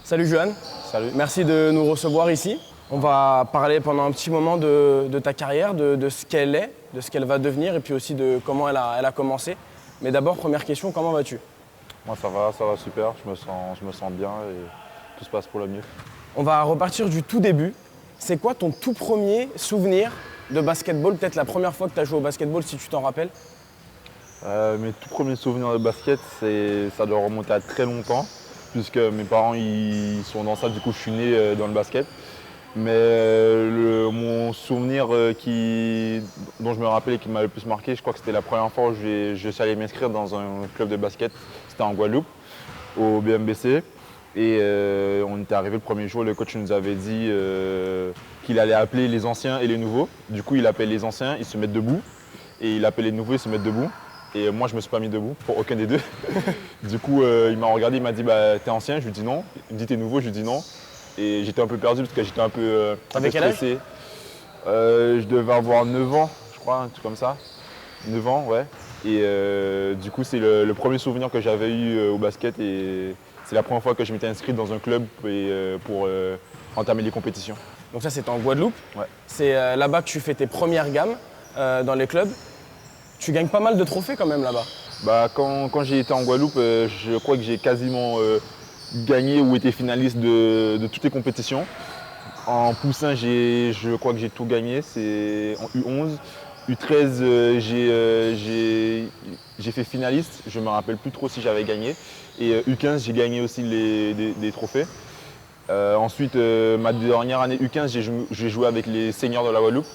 Salut Johan. Salut. Merci de nous recevoir ici. On va parler pendant un petit moment de ta carrière, de ce qu'elle est, de ce qu'elle va devenir et puis aussi de comment elle a commencé. Mais d'abord, première question, comment vas-tu? Moi ça va super, je me sens bien et tout se passe pour le mieux. On va repartir du tout début. C'est quoi ton tout premier souvenir de basketball? Peut-être la première fois que tu as joué au basketball si tu t'en rappelles. Mes tout premiers souvenirs de basket, ça doit remonter à très longtemps, puisque mes parents ils sont dans ça, du coup je suis né dans le basket. Mais mon souvenir dont je me rappelle et qui m'a le plus marqué, je crois que c'était la première fois où je suis allé m'inscrire dans un club de basket. C'était en Guadeloupe, au BMBC. Et on était arrivé le premier jour, le coach nous avait dit qu'il allait appeler les anciens et les nouveaux. Du coup, il appelle les anciens, ils se mettent debout. Et il appelle les nouveaux, ils se mettent debout. Et moi, je ne me suis pas mis debout pour aucun des deux. Du coup, il m'a regardé, il m'a dit bah, t'es ancien? Je lui dis non. Il me dit t'es nouveau? Je lui dis non. Et j'étais un peu perdu parce que j'étais un peu stressé. Je devais avoir 9 ans, je crois, un truc comme ça. 9 ans, ouais. Et du coup, c'est le premier souvenir que j'avais eu au basket. Et c'est la première fois que je m'étais inscrit dans un club pour entamer les compétitions. Donc ça, c'était en Guadeloupe. Ouais. C'est là-bas que tu fais tes premières gammes dans les clubs. Tu gagnes pas mal de trophées quand même là-bas. Bah, quand j'ai été en Guadeloupe, je crois que j'ai quasiment gagné ou été finaliste de toutes les compétitions. En poussin, je crois que j'ai tout gagné, c'est en U11. U13, j'ai fait finaliste, je ne me rappelle plus trop si j'avais gagné. Et U15, j'ai gagné aussi des trophées. Ensuite, ma dernière année U15, j'ai joué avec les seniors de la Guadeloupe.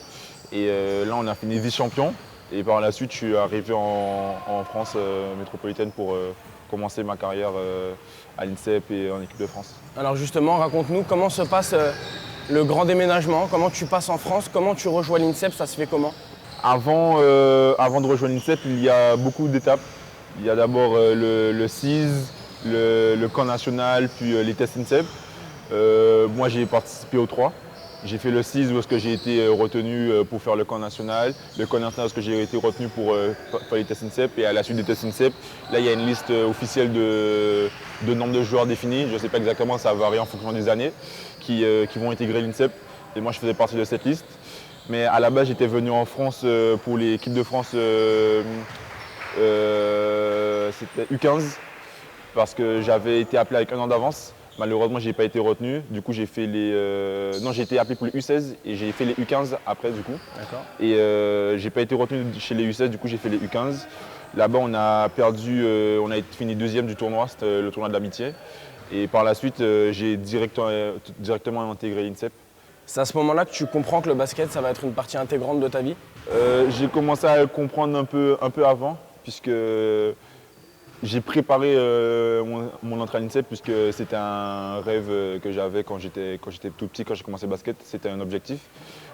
Et là, on a fini vice-champion. Et par la suite, je suis arrivé en France métropolitaine pour commencer ma carrière à l'INSEP et en équipe de France. Alors justement, raconte-nous comment se passe le grand déménagement, comment tu passes en France, comment tu rejoins l'INSEP, ça se fait comment? Avant de rejoindre l'INSEP, il y a beaucoup d'étapes. Il y a d'abord le CIS, le camp national, puis les tests INSEP. Moi, j'ai participé aux 3. J'ai fait le CIS où j'ai été retenu pour faire le camp national. Le camp national où j'ai été retenu pour faire les tests INSEP. Et à la suite des tests INSEP, là, il y a une liste officielle de nombre de joueurs définis. Je ne sais pas exactement, ça varie en fonction des années, qui vont intégrer l'INSEP. Et moi, je faisais partie de cette liste. Mais à la base, j'étais venu en France pour l'équipe de France, c'était U15, parce que j'avais été appelé avec un an d'avance. Malheureusement, je n'ai pas été retenu. Du coup, j'ai fait j'ai été appelé pour les U16 et j'ai fait les U15 après, du coup. D'accord. Et je n'ai pas été retenu chez les U16, du coup, j'ai fait les U15. Là-bas, on a perdu, on a fini deuxième du tournoi, c'était le tournoi de l'amitié. Et par la suite, j'ai directement intégré l'INSEP. C'est à ce moment-là que tu comprends que le basket, ça va être une partie intégrante de ta vie? J'ai commencé à le comprendre un peu avant, puisque j'ai préparé mon entrée à l'INSEP, puisque c'était un rêve que j'avais quand j'étais tout petit, quand j'ai commencé le basket. C'était un objectif.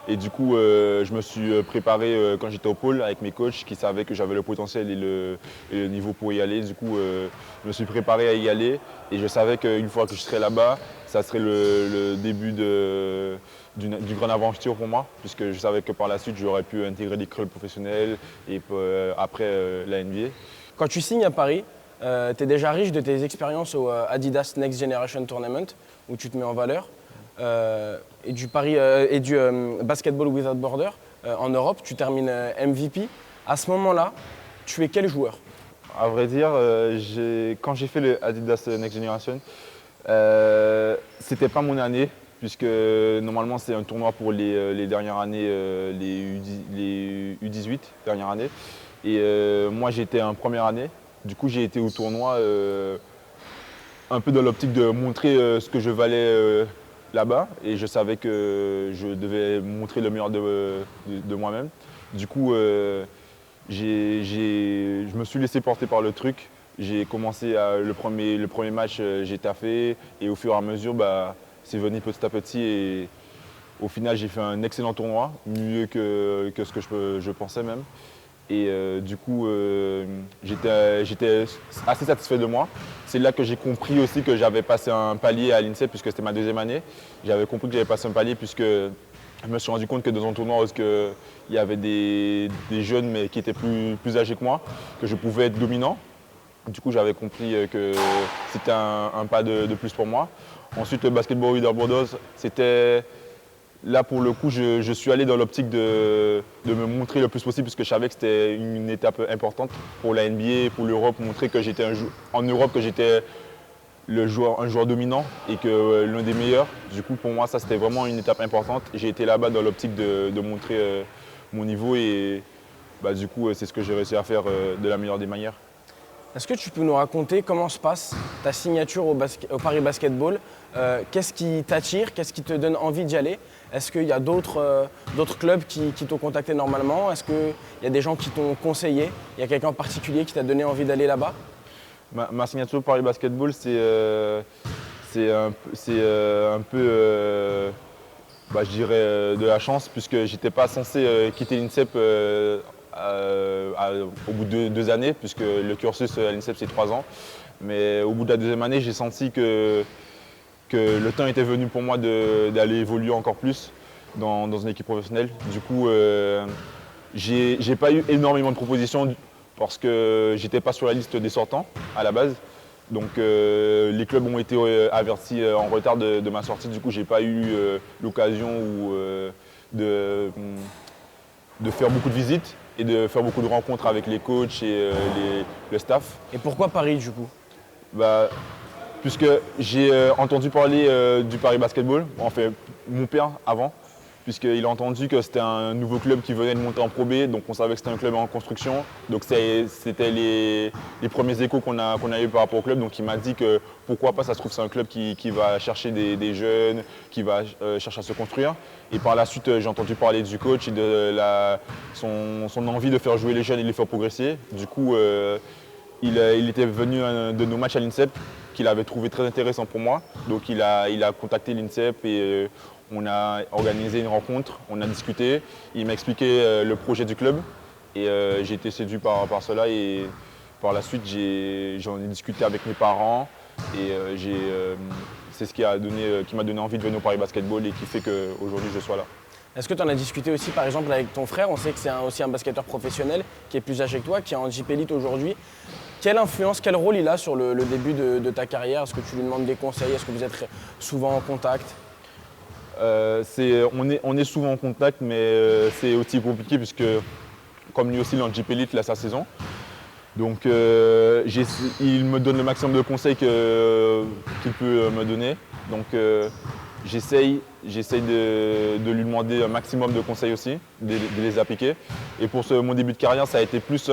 Et du coup, je me suis préparé quand j'étais au pôle avec mes coachs qui savaient que j'avais le potentiel et le niveau pour y aller. Du coup, je me suis préparé à y aller et je savais qu'une fois que je serais là-bas, ça serait le début d'une grande aventure pour moi, puisque je savais que par la suite, j'aurais pu intégrer des clubs professionnels et après la NBA. Quand tu signes à Paris, tu es déjà riche de tes expériences au Adidas Next Generation Tournament, où tu te mets en valeur, et du Basketball Without Border en Europe, tu termines MVP. À ce moment-là, tu es quel joueur? À vrai dire, quand j'ai fait le Adidas Next Generation, c'était pas mon année, puisque normalement c'est un tournoi pour les dernières années, les U18 dernières années. Et moi j'étais en première année. Du coup j'ai été au tournoi un peu dans l'optique de montrer ce que je valais là-bas. Et je savais que je devais montrer le meilleur de moi-même. Du coup je me suis laissé porter par le truc. J'ai commencé le premier match, j'ai taffé et au fur et à mesure, c'est venu petit à petit et au final j'ai fait un excellent tournoi, mieux que ce que je pensais même. Et du coup, j'étais assez satisfait de moi. C'est là que j'ai compris aussi que j'avais passé un palier à l'INSEP puisque c'était ma deuxième année. J'avais compris que j'avais passé un palier puisque je me suis rendu compte que dans un tournoi où il y avait des jeunes mais qui étaient plus âgés que moi, que je pouvais être dominant. Du coup, j'avais compris que c'était un pas de plus pour moi. Ensuite, le basketball with Brothers, c'était là pour le coup, je suis allé dans l'optique de me montrer le plus possible parce que je savais que c'était une étape importante pour la NBA, pour l'Europe, montrer que j'étais en Europe, que j'étais un joueur dominant et que l'un des meilleurs. Du coup, pour moi, ça c'était vraiment une étape importante. J'ai été là-bas dans l'optique de montrer mon niveau et du coup, c'est ce que j'ai réussi à faire de la meilleure des manières. Est-ce que tu peux nous raconter comment se passe ta signature au Paris Basketball? Qu'est-ce qui t'attire? Qu'est-ce qui te donne envie d'y aller? Est-ce qu'il y a d'autres clubs qui t'ont contacté normalement? Est-ce qu'il y a des gens qui t'ont conseillé? Il y a quelqu'un en particulier qui t'a donné envie d'aller là-bas? Ma signature au Paris Basketball, c'est un peu, je dirais, de la chance puisque je n'étais pas censé quitter l'INSEP au bout de 2 années, puisque le cursus à l'INSEP c'est 3 ans. Mais au bout de la 2e année, j'ai senti que le temps était venu pour moi d'aller évoluer encore plus dans une équipe professionnelle. Du coup, j'ai pas eu énormément de propositions parce que j'étais pas sur la liste des sortants à la base. Donc les clubs ont été avertis en retard de ma sortie. Du coup, j'ai pas eu l'occasion de faire beaucoup de visites et de faire beaucoup de rencontres avec les coachs et le staff. Et pourquoi Paris du coup? Puisque j'ai entendu parler du Paris Basketball, enfin mon père avant, puisqu'il a entendu que c'était un nouveau club qui venait de monter en Pro B, donc on savait que c'était un club en construction. Donc c'était les premiers échos qu'on a eu par rapport au club, donc il m'a dit que pourquoi pas, ça se trouve c'est un club qui va chercher des jeunes, qui va chercher à se construire. Et par la suite j'ai entendu parler du coach et de son envie de faire jouer les jeunes et de les faire progresser. Du coup il était venu de nos matchs à l'INSEP qu'il avait trouvé très intéressant pour moi. Donc il a contacté l'INSEP et on a organisé une rencontre, on a discuté. Il m'a expliqué le projet du club et j'ai été séduit par cela. Et par la suite, j'en ai discuté avec mes parents et c'est ce qui m'a donné envie de venir au Paris Basketball et qui fait qu'aujourd'hui je sois là. Est-ce que tu en as discuté aussi par exemple avec ton frère? On sait que c'est aussi un basketteur professionnel qui est plus âgé que toi, qui est en Jeep Elite aujourd'hui. Quelle influence, quel rôle il a sur le début de ta carrière? Est-ce que tu lui demandes des conseils? Est-ce que vous êtes souvent en contact? On est souvent en contact, mais c'est aussi compliqué puisque comme lui aussi il est en Jeep Elite, là sa saison. Donc il me donne le maximum de conseils qu'il peut me donner. Donc j'essaye de lui demander un maximum de conseils aussi, de les appliquer. Et pour mon début de carrière, ça a été plus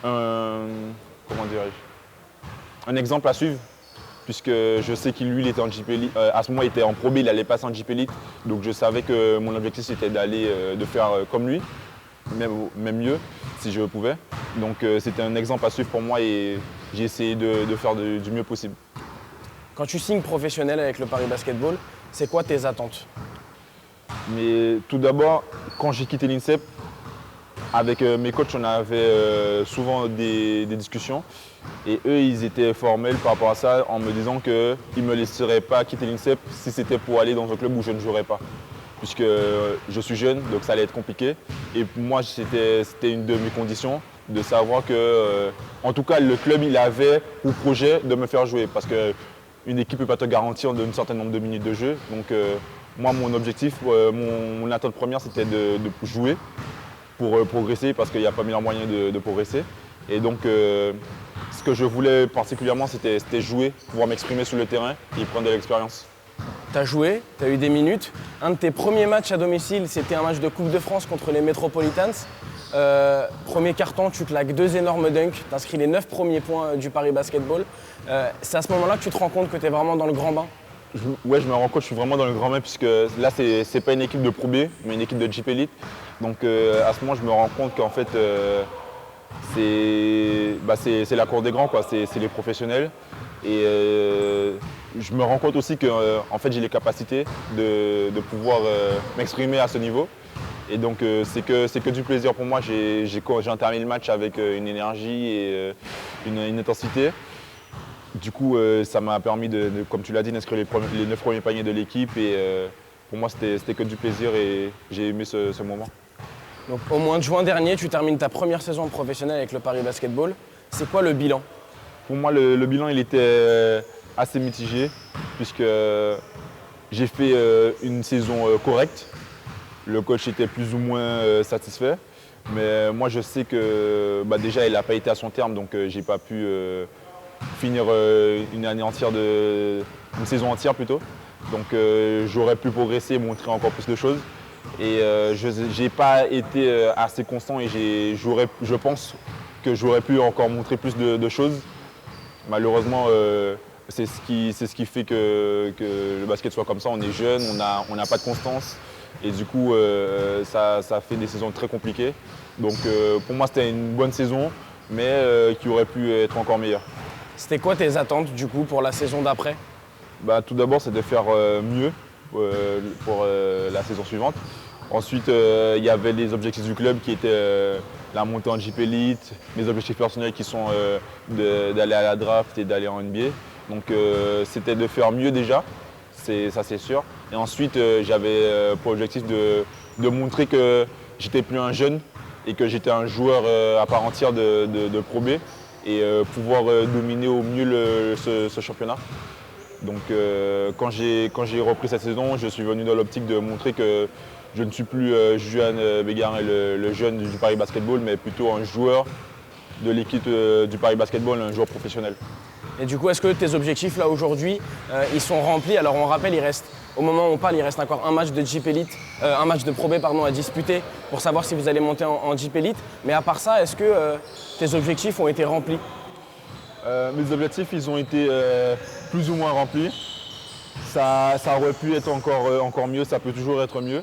comment dirais-je, un exemple à suivre, puisque je sais qu'il lui il était en Jeep Elite, à ce moment il était en Pro B, il allait passer en Jeep Elite, donc je savais que mon objectif c'était de faire comme lui, même mieux si je pouvais. Donc c'était un exemple à suivre pour moi et j'ai essayé de faire du mieux possible. Quand tu signes professionnel avec le Paris Basketball, c'est quoi tes attentes? Mais tout d'abord, quand j'ai quitté l'INSEP, avec mes coachs, on avait souvent des discussions et eux, ils étaient formels par rapport à ça en me disant qu'ils ne me laisseraient pas quitter l'INSEP si c'était pour aller dans un club où je ne jouerais pas. Puisque je suis jeune, donc ça allait être compliqué. Et pour moi, c'était une de mes conditions de savoir que, en tout cas, le club, il avait pour projet de me faire jouer. Parce qu'une équipe ne peut pas te garantir un certain nombre de minutes de jeu. Donc moi, mon objectif, mon attente première, c'était de jouer pour progresser parce qu'il n'y a pas meilleur moyen de progresser. Et donc, ce que je voulais particulièrement, c'était jouer, pouvoir m'exprimer sur le terrain et prendre de l'expérience. Tu as joué, tu as eu des minutes. Un de tes premiers matchs à domicile, c'était un match de Coupe de France contre les Metropolitans. Premier carton, tu claques 2 énormes dunks, tu inscris les 9 premiers points du Paris Basketball. C'est à ce moment-là que tu te rends compte que tu es vraiment dans le grand bain? Ouais, je me rends compte, je suis vraiment dans le grand bain puisque là, c'est pas une équipe de Pro B, mais une équipe de Jeep Elite. Donc à ce moment, je me rends compte qu'en fait, c'est la cour des grands, quoi. C'est les professionnels. Et je me rends compte aussi que en fait, j'ai les capacités de pouvoir m'exprimer à ce niveau. Et donc c'est que du plaisir pour moi. J'ai terminé le match avec une énergie et une intensité. Du coup, ça m'a permis, comme tu l'as dit, d'inscrire les 9 premiers paniers de l'équipe. Et pour moi, c'était que du plaisir et j'ai aimé ce moment. Donc, au mois de juin dernier, tu termines ta première saison professionnelle avec le Paris Basketball. C'est quoi le bilan? Pour moi, le bilan, il était assez mitigé, puisque j'ai fait une saison correcte. Le coach était plus ou moins satisfait. Mais moi, je sais que déjà, il n'a pas été à son terme, donc je n'ai pas pu finir une année entière, une saison entière plutôt. Donc j'aurais pu progresser et montrer encore plus de choses. Et je n'ai pas été assez constant et je pense que j'aurais pu encore montrer plus de choses. Malheureusement, c'est ce qui fait que le basket soit comme ça. On est jeune, on n'a pas de constance. Et du coup, ça fait des saisons très compliquées. Donc pour moi, c'était une bonne saison, mais qui aurait pu être encore meilleure. C'était quoi tes attentes du coup pour la saison d'après? Tout d'abord, c'est de faire mieux pour la saison suivante. Ensuite, il y avait les objectifs du club qui étaient la montée en JP Elite, mes objectifs personnels qui sont d'aller à la draft et d'aller en NBA. Donc c'était de faire mieux déjà, ça c'est sûr. Et ensuite, j'avais pour objectif de montrer que j'étais plus un jeune et que j'étais un joueur à part entière de Pro B et pouvoir dominer au mieux ce championnat. Donc quand j'ai repris cette saison, je suis venu dans l'optique de montrer que je ne suis plus Juan Bégarin, le jeune du Paris Basketball, mais plutôt un joueur de l'équipe du Paris Basketball, un joueur professionnel. Et du coup, est-ce que tes objectifs là aujourd'hui, ils sont remplis? Alors on rappelle, au moment où on parle, il reste encore un match de JP Elite, un match de Pro B à disputer pour savoir si vous allez monter en JP Elite. Mais à part ça, est-ce que tes objectifs ont été remplis? Mes objectifs, ils ont été plus ou moins remplis. Ça aurait pu être encore mieux, ça peut toujours être mieux.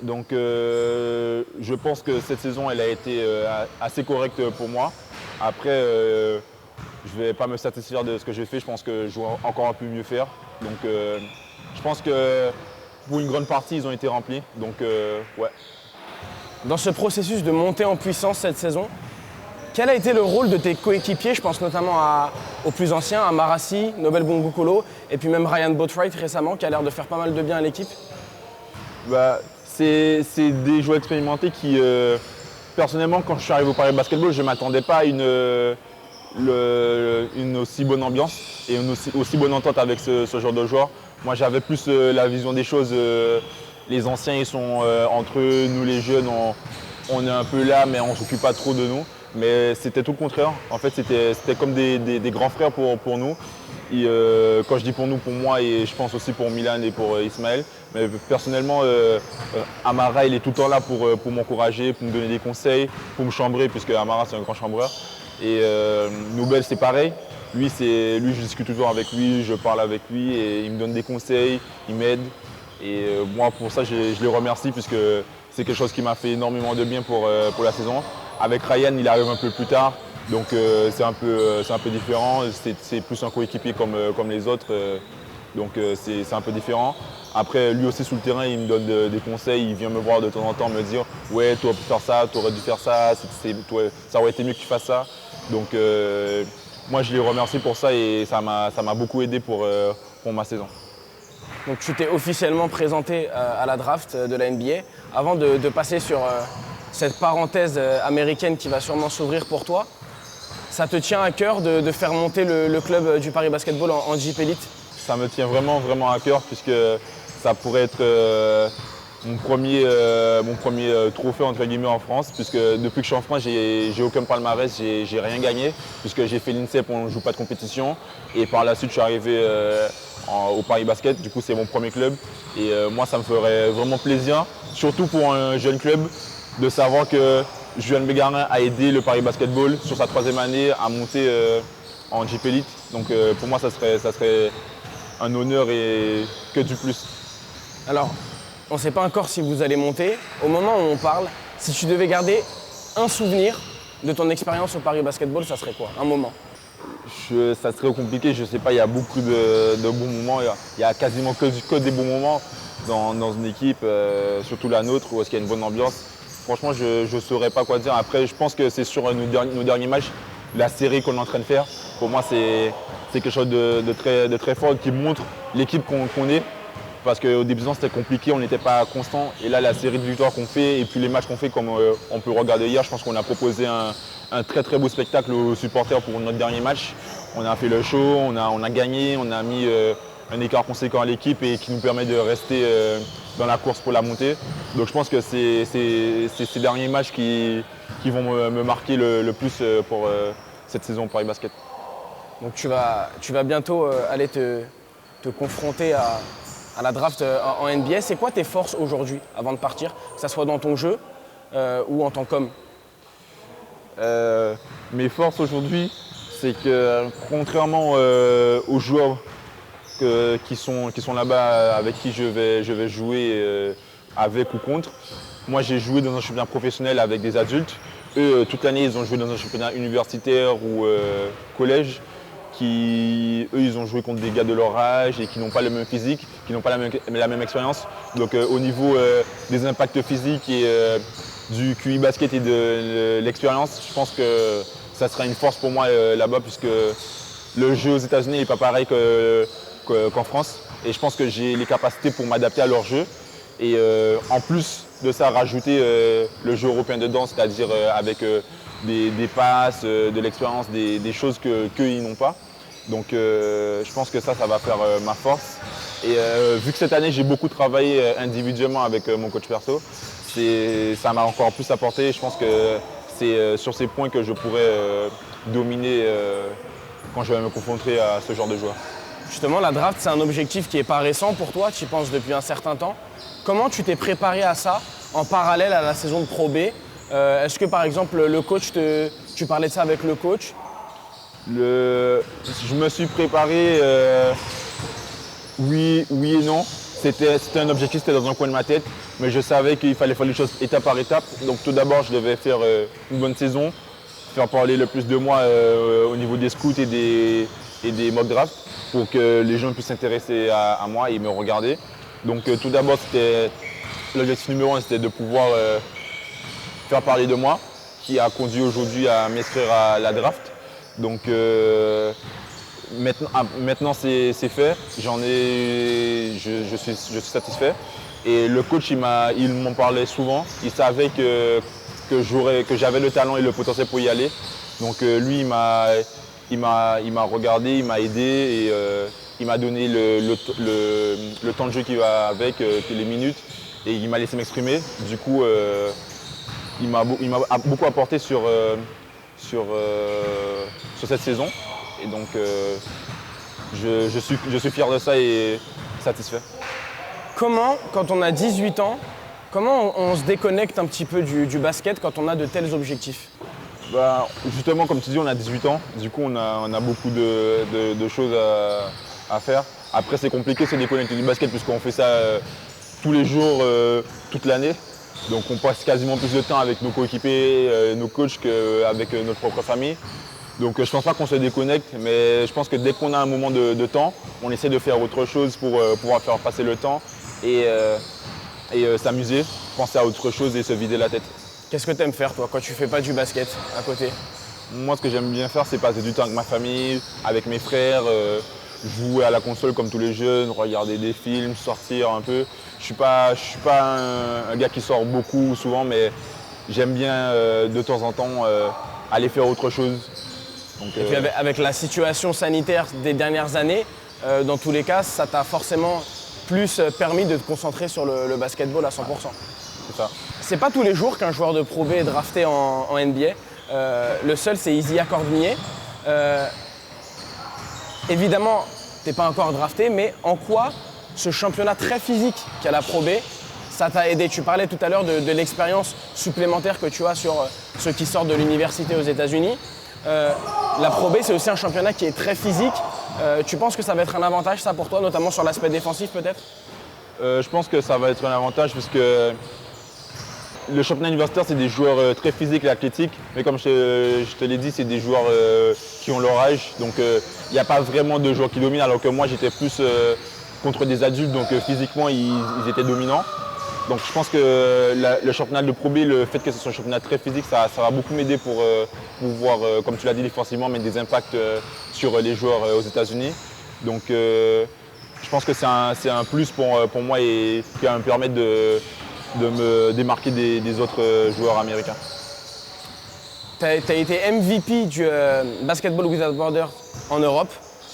Donc je pense que cette saison, elle a été assez correcte pour moi. Après, je ne vais pas me satisfaire de ce que j'ai fait, je pense que je dois encore un peu mieux faire. Donc je pense que pour une grande partie, ils ont été remplis. Donc ouais. Dans ce processus de montée en puissance cette saison, quel a été le rôle de tes coéquipiers? Je pense notamment aux plus anciens, à Marassi, Nobel Bongokolo et puis même Ryan Boatwright récemment qui a l'air de faire pas mal de bien à l'équipe. C'est des joueurs expérimentés qui, personnellement, quand je suis arrivé au Paris Basketball, je ne m'attendais pas à une aussi bonne ambiance et une aussi bonne entente avec ce genre de joueurs. Moi, j'avais plus la vision des choses. Les anciens, ils sont entre eux, nous les jeunes, on est un peu là, mais on ne s'occupe pas trop de nous. Mais c'était tout le contraire. En fait, c'était comme des grands frères pour nous. Et, quand je dis pour nous, pour moi et je pense aussi pour Milan et pour Ismaël. Mais personnellement, Amara, il est tout le temps là pour m'encourager, pour me donner des conseils, pour me chambrer, puisque Amara, c'est un grand chambreur. Et Nobel, c'est pareil. Lui, je discute toujours avec lui, je parle avec lui et il me donne des conseils, il m'aide. Et moi, pour ça, je les remercie, puisque c'est quelque chose qui m'a fait énormément de bien pour la saison. Avec Ryan, il arrive un peu plus tard, donc c'est un peu différent. C'est plus un coéquipier comme les autres, donc c'est un peu différent. Après, lui aussi, sous le terrain, il me donne des conseils. Il vient me voir de temps en temps, me dire « Ouais, tu aurais pu faire ça, tu aurais dû faire ça, ça aurait été mieux que tu fasses ça. » Donc moi, je les remercie pour ça et ça m'a beaucoup aidé pour ma saison. Donc tu t'es officiellement présenté à la draft de la NBA. Avant de passer sur cette parenthèse américaine qui va sûrement s'ouvrir pour toi, ça te tient à cœur de faire monter le club du Paris Basketball en JP Elite? Ça me tient vraiment, vraiment à cœur, puisque ça pourrait être mon premier trophée entre guillemets en France, puisque depuis que je suis en France, j'ai aucun palmarès, j'ai rien gagné, puisque j'ai fait l'INSEP, on ne joue pas de compétition. Et par la suite, je suis arrivé au Paris Basket, du coup c'est mon premier club. Et moi, ça me ferait vraiment plaisir, surtout pour un jeune club, de savoir que Juan Bégarin a aidé le Paris Basketball sur sa 3e année à monter en JP Elite. Donc pour moi, ça serait un honneur et que du plus. Alors, on ne sait pas encore si vous allez monter. Au moment où on parle, si tu devais garder un souvenir de ton expérience au Paris Basketball, ça serait quoi? Un moment? Ça serait compliqué, je ne sais pas, il y a beaucoup de bons moments. Il y a quasiment que des bons moments dans une équipe, surtout la nôtre, où est-ce qu'il y a une bonne ambiance. Franchement, je ne saurais pas quoi dire. Après, je pense que c'est sur nos derniers matchs, la série qu'on est en train de faire. Pour moi, c'est quelque chose de très fort qui montre l'équipe qu'on est. Parce qu'au début, c'était compliqué, on n'était pas constant. Et là, la série de victoires qu'on fait et puis les matchs qu'on fait, comme on peut regarder hier, je pense qu'on a proposé un très très beau spectacle aux supporters pour notre dernier match. On a fait le show, on a gagné, on a mis un écart conséquent à l'équipe et qui nous permet de rester dans la course pour la montée. Donc je pense que c'est ces derniers matchs qui vont me marquer le plus pour cette saison Paris Basket. Donc tu vas bientôt aller te confronter à la draft en NBA. C'est quoi tes forces aujourd'hui avant de partir, que ce soit dans ton jeu ou en tant qu'homme? Mes forces aujourd'hui, c'est que contrairement aux joueurs qui sont là-bas avec qui je vais jouer avec ou contre, moi j'ai joué dans un championnat professionnel avec des adultes. Eux, toute l'année, ils ont joué dans un championnat universitaire ou collège. Eux, ils ont joué contre des gars de leur âge et qui n'ont pas le même physique, qui n'ont pas la même expérience. Donc au niveau des impacts physiques et du QI basket et de l'expérience, je pense que ça sera une force pour moi là-bas puisque le jeu aux États-Unis n'est pas pareil qu'en France. Et je pense que j'ai les capacités pour m'adapter à leur jeu. Et en plus de ça, rajouter le jeu européen dedans, c'est-à-dire avec des passes, de l'expérience, des choses qu'eux, ils n'ont pas. Donc je pense que ça va faire ma force. Et vu que cette année, j'ai beaucoup travaillé individuellement avec mon coach perso, ça m'a encore plus apporté. Je pense que c'est sur ces points que je pourrais dominer quand je vais me confronter à ce genre de joueur. Justement, la draft, c'est un objectif qui n'est pas récent pour toi, tu y penses depuis un certain temps. Comment tu t'es préparé à ça en parallèle à la saison de Pro B? Est-ce que par exemple le coach, tu parlais de ça avec le coach? Je me suis préparé, oui et non. C'était un objectif, c'était dans un coin de ma tête, mais je savais qu'il fallait faire les choses étape par étape. Donc tout d'abord, je devais faire une bonne saison, faire parler le plus de moi au niveau des scouts et des mock drafts pour que les gens puissent s'intéresser à moi et me regarder. Donc tout d'abord, l'objectif numéro 1, c'était de pouvoir faire parler de moi, qui a conduit aujourd'hui à m'inscrire à la draft. Donc maintenant c'est fait, je suis satisfait. Et le coach, il m'en parlait souvent, il savait que j'avais le talent et le potentiel pour y aller. Donc lui, il m'a regardé, il m'a aidé et il m'a donné le temps de jeu qui va avec, les minutes, et il m'a laissé m'exprimer. Du coup, il m'a beaucoup apporté sur cette saison. Et donc, je suis fier de ça et satisfait. Comment, quand on a 18 ans, comment on se déconnecte un petit peu du basket quand on a de tels objectifs? Justement, comme tu dis, on a 18 ans. Du coup, on a beaucoup de choses à faire. Après, c'est compliqué de se déconnecter du basket puisqu'on fait ça tous les jours, toute l'année. Donc on passe quasiment plus de temps avec nos coéquipiers, nos coachs qu'avec notre propre famille. Donc je ne pense pas qu'on se déconnecte, mais je pense que dès qu'on a un moment de temps, on essaie de faire autre chose pour pouvoir faire passer le temps et s'amuser, penser à autre chose et se vider la tête. Qu'est-ce que tu aimes faire toi quand tu fais pas du basket à côté? Moi, ce que j'aime bien faire, c'est passer du temps avec ma famille, avec mes frères, jouer à la console comme tous les jeunes, regarder des films, sortir un peu. Je suis pas un gars qui sort beaucoup souvent, mais j'aime bien de temps en temps aller faire autre chose. Donc, et puis avec la situation sanitaire des dernières années, dans tous les cas, ça t'a forcément plus permis de te concentrer sur le basketball à 100%. C'est ça. C'est pas tous les jours qu'un joueur de Pro B est drafté en NBA. Le seul, c'est Isaiah Cordinier. Évidemment, tu n'es pas encore drafté, mais en quoi ce championnat très physique qu'a la Pro B, ça t'a aidé? Tu parlais tout à l'heure de l'expérience supplémentaire que tu as sur ceux qui sortent de l'université aux États-Unis. La Pro B, c'est aussi un championnat qui est très physique. Tu penses que ça va être un avantage, ça, pour toi, notamment sur l'aspect défensif, peut-être? Je pense que ça va être un avantage puisque le championnat universitaire, c'est des joueurs très physiques et athlétiques. Mais comme je te l'ai dit, c'est des joueurs qui ont leur âge. Donc il n'y a pas vraiment de joueurs qui dominent, alors que moi, j'étais plus contre des adultes. Donc physiquement, ils étaient dominants. Donc je pense que le championnat de Pro B, le fait que ce soit un championnat très physique, ça va beaucoup m'aider pour pouvoir, comme tu l'as dit, défensivement, mettre des impacts sur les joueurs aux États-Unis. Donc je pense que c'est un plus pour moi et qui va me permettre de me démarquer des autres joueurs américains. Tu as été MVP du Basketball Without Borders en Europe.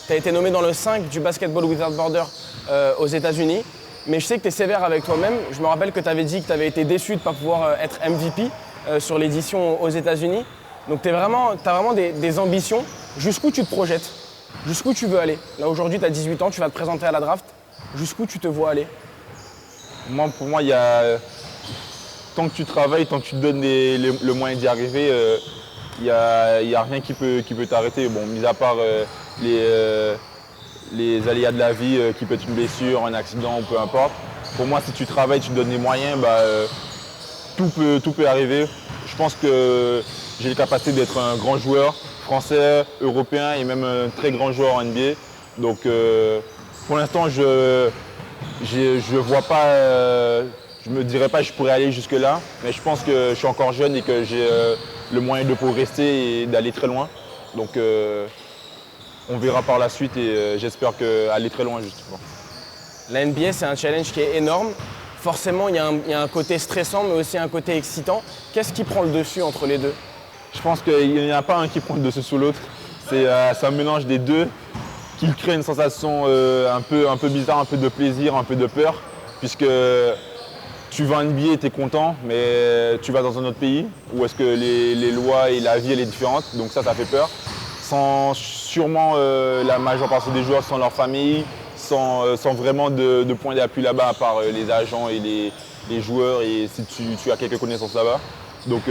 Tu as été nommé dans le 5 du Basketball Without Borders aux États-Unis. Mais je sais que tu es sévère avec toi-même. Je me rappelle que tu avais dit que tu avais été déçu de ne pas pouvoir être MVP sur l'édition aux États-Unis. Donc tu as vraiment des ambitions. Jusqu'où tu te projettes? Jusqu'où tu veux aller? Là aujourd'hui, tu as 18 ans, tu vas te présenter à la draft. Jusqu'où tu te vois aller? Pour moi, tant que tu travailles, tant que tu te donnes le moyen d'y arriver, il n'y a rien qui peut t'arrêter. Bon, mis à part les aléas de la vie, qui peut être une blessure, un accident ou peu importe. Pour moi, si tu travailles, tu te donnes les moyens, tout peut arriver. Je pense que j'ai les capacités d'être un grand joueur français, européen et même un très grand joueur en NBA. Donc pour l'instant, je vois pas, je me dirais pas que je pourrais aller jusque là, mais je pense que je suis encore jeune et que j'ai le moyen de progresser et d'aller très loin. Donc on verra par la suite et j'espère aller très loin justement. La NBA, c'est un challenge qui est énorme. Forcément, il y a un côté stressant, mais aussi un côté excitant. Qu'est-ce qui prend le dessus entre les deux? Je pense qu'il n'y en a pas un qui prend le dessus sur l'autre. C'est un mélange des deux qui crée une sensation un peu bizarre, un peu de plaisir, un peu de peur. Puisque tu vas en NBA, tu es content, mais tu vas dans un autre pays où est-ce que les lois et la vie elle est différente. Donc ça fait peur. Sûrement la majeure partie des joueurs sans leur famille, sans vraiment de point d'appui là-bas à part les agents et les joueurs et si tu as quelques connaissances là-bas. Donc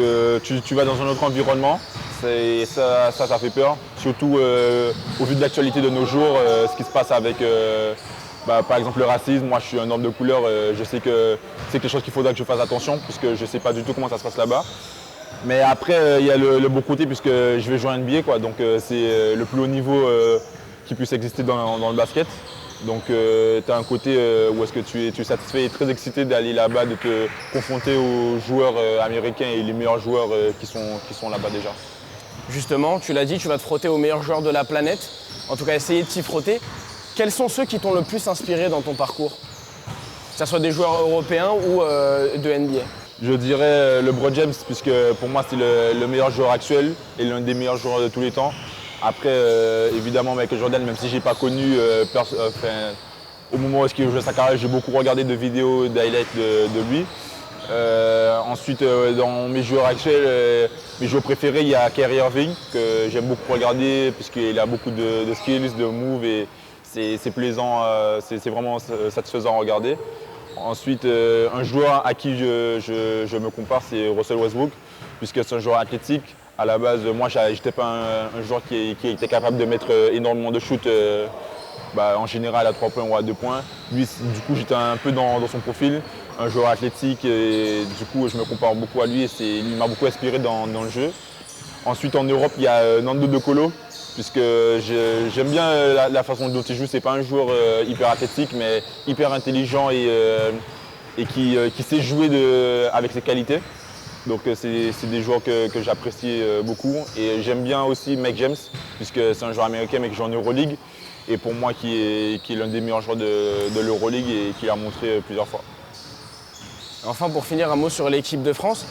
tu vas dans un autre environnement, ça fait peur. Surtout au vu de l'actualité de nos jours, ce qui se passe avec par exemple le racisme. Moi je suis un homme de couleur, je sais que c'est quelque chose qu'il faudra que je fasse attention puisque je ne sais pas du tout comment ça se passe là-bas. Mais après il y a le beau côté puisque je vais jouer en NBA, quoi. Donc c'est le plus haut niveau qui puisse exister dans le basket. Donc tu as un côté où est-ce que tu es satisfait et très excité d'aller là-bas, de te confronter aux joueurs américains et les meilleurs joueurs qui sont là-bas déjà. Justement, tu l'as dit, tu vas te frotter aux meilleurs joueurs de la planète, en tout cas essayer de t'y frotter. Quels sont ceux qui t'ont le plus inspiré dans ton parcours? Que ce soit des joueurs européens ou de NBA? Je dirais LeBron James, puisque pour moi c'est le meilleur joueur actuel et l'un des meilleurs joueurs de tous les temps. Après, évidemment, Michael Jordan, même si je n'ai pas connu, au moment où il jouait sa carrière, j'ai beaucoup regardé de vidéos, d'highlights de lui. Ensuite, dans mes joueurs actuels, mes joueurs préférés, il y a Kyrie Irving, que j'aime beaucoup regarder, puisqu'il a beaucoup de skills, de moves, et c'est plaisant, c'est vraiment satisfaisant à regarder. Ensuite, un joueur à qui je me compare, c'est Russell Westbrook, puisque c'est un joueur athlétique. À la base, moi, je n'étais pas un joueur qui était capable de mettre énormément de shoots, en général à 3 points ou à 2 points. Lui, du coup, j'étais un peu dans son profil, un joueur athlétique, et du coup, je me compare beaucoup à lui et il m'a beaucoup inspiré dans le jeu. Ensuite, en Europe, il y a Nando De Colo, puisque j'aime bien la façon dont il joue. C'est pas un joueur hyper athlétique, mais hyper intelligent et qui sait jouer avec ses qualités. Donc c'est des joueurs que j'apprécie beaucoup. Et j'aime bien aussi Mike James, puisque c'est un joueur américain mais qui joue en Euroleague. Et pour moi qui est l'un des meilleurs joueurs de l'Euroleague et qui l'a montré plusieurs fois. Enfin, pour finir, un mot sur l'équipe de France.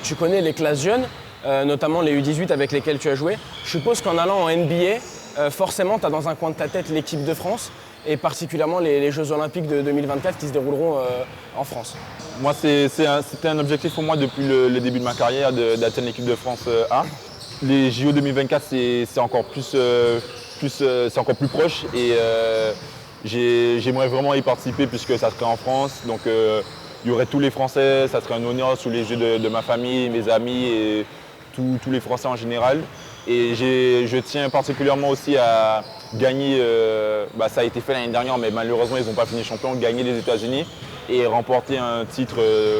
Tu connais les classes jeunes, notamment les U18 avec lesquelles tu as joué. Je suppose qu'en allant en NBA, forcément tu as dans un coin de ta tête l'équipe de France et particulièrement les Jeux Olympiques de 2024 qui se dérouleront en France. Moi, c'était un objectif pour moi depuis le début de ma carrière d'atteindre l'équipe de France A. Les JO 2024, c'est encore plus proche et j'aimerais vraiment y participer puisque ça serait en France. Donc il y aurait tous les Français, ça serait un honneur sous les yeux de ma famille, mes amis et tous les Français en général. Et je tiens particulièrement aussi à gagner, ça a été fait l'année dernière, mais malheureusement ils n'ont pas fini champion, gagner les États-Unis et remporter un titre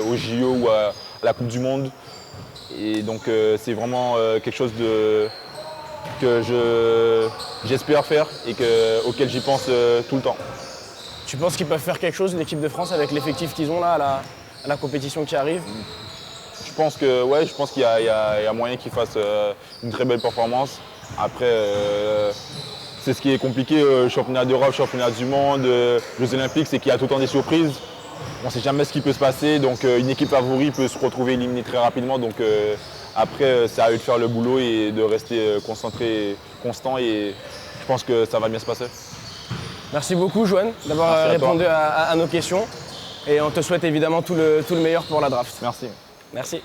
au JO ou à la Coupe du Monde. Et donc c'est vraiment quelque chose que j'espère faire et auquel j'y pense tout le temps. Tu penses qu'ils peuvent faire quelque chose, l'équipe de France, avec l'effectif qu'ils ont là à la compétition qui arrive? Je pense qu'il y a moyen qu'ils fassent une très belle performance. Après, c'est ce qui est compliqué, championnat d'Europe, championnat du monde, Jeux Olympiques, c'est qu'il y a tout le temps des surprises. on ne sait jamais ce qui peut se passer. Donc une équipe favori peut se retrouver éliminée très rapidement. Donc après, c'est à eux de faire le boulot et de rester concentré, constant. Et je pense que ça va bien se passer. Merci beaucoup, Johan, d'avoir Merci à toi. répondu à nos questions. Et on te souhaite évidemment tout le meilleur pour la draft. Merci. Merci.